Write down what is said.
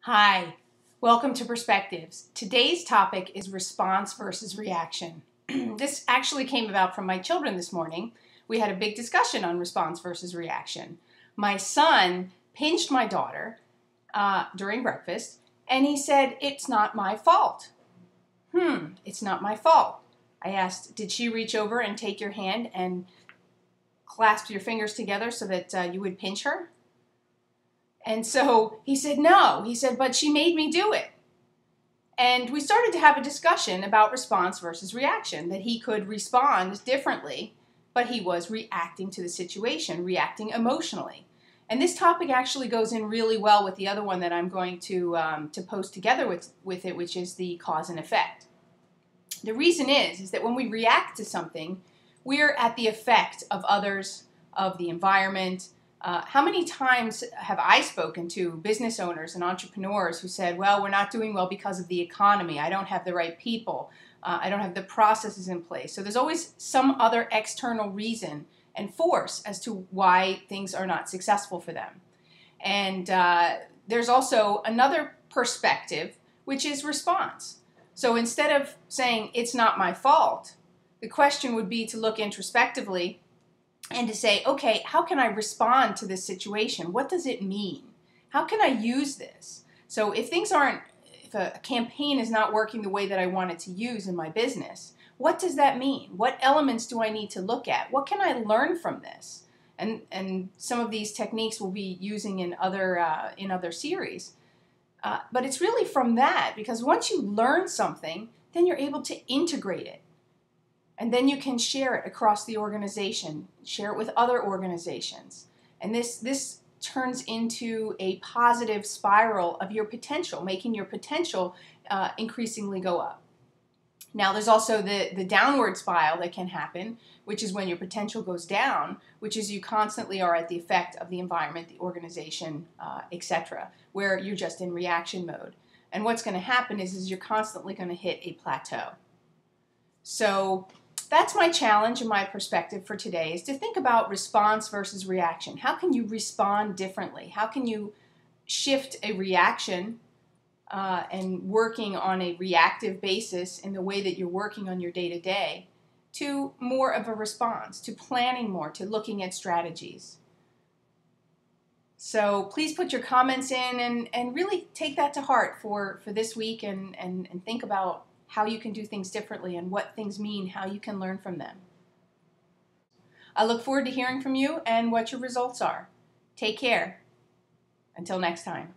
Hi, welcome to Perspectives. Today's topic is response versus reaction. This actually came about from my children this morning. We had a big discussion on response versus reaction. My son pinched my daughter during breakfast, and he said, "It's not my fault." It's not my fault. I asked, "Did she reach over and take your hand and clasp your fingers together so that you would pinch her?" And so he said, "No." He said, "But she made me do it." And we started to have a discussion about response versus reaction, that he could respond differently, but he was reacting to the situation, reacting emotionally. And this topic actually goes in really well with the other one that I'm going to post together with it, which is the cause and effect. The reason is that when we react to something, we're at the effect of others, of the environment. How many times have I spoken to business owners and entrepreneurs who said, "Well, we're not doing well because of the economy. I don't have the right people. I don't have the processes in place." So there's always some other external reason and force as to why things are not successful for them. And there's also another perspective, which is response. So instead of saying, "It's not my fault," the question would be to look introspectively and to say, "Okay, how can I respond to this situation? What does it mean? How can I use this?" So if a campaign is not working the way that I want it to use in my business, what does that mean? What elements do I need to look at? What can I learn from this? And some of these techniques we'll be using in other series. But it's really from that, because once you learn something, then you're able to integrate it. And then you can share it across the organization, share it with other organizations. And this turns into a positive spiral of your potential, making your potential increasingly go up. Now, there's also the downward spiral that can happen, which is when your potential goes down, which is you constantly are at the effect of the environment, the organization, etc., where you're just in reaction mode. And what's going to happen is you're constantly going to hit a plateau. So that's my challenge and my perspective for today, is to think about response versus reaction. How can you respond differently? How can you shift a reaction and working on a reactive basis in the way that you're working on your day-to-day to more of a response, to planning more, to looking at strategies. So please put your comments in and really take that to heart for this week and think about how you can do things differently and what things mean, how you can learn from them. I look forward to hearing from you and what your results are. Take care. Until next time.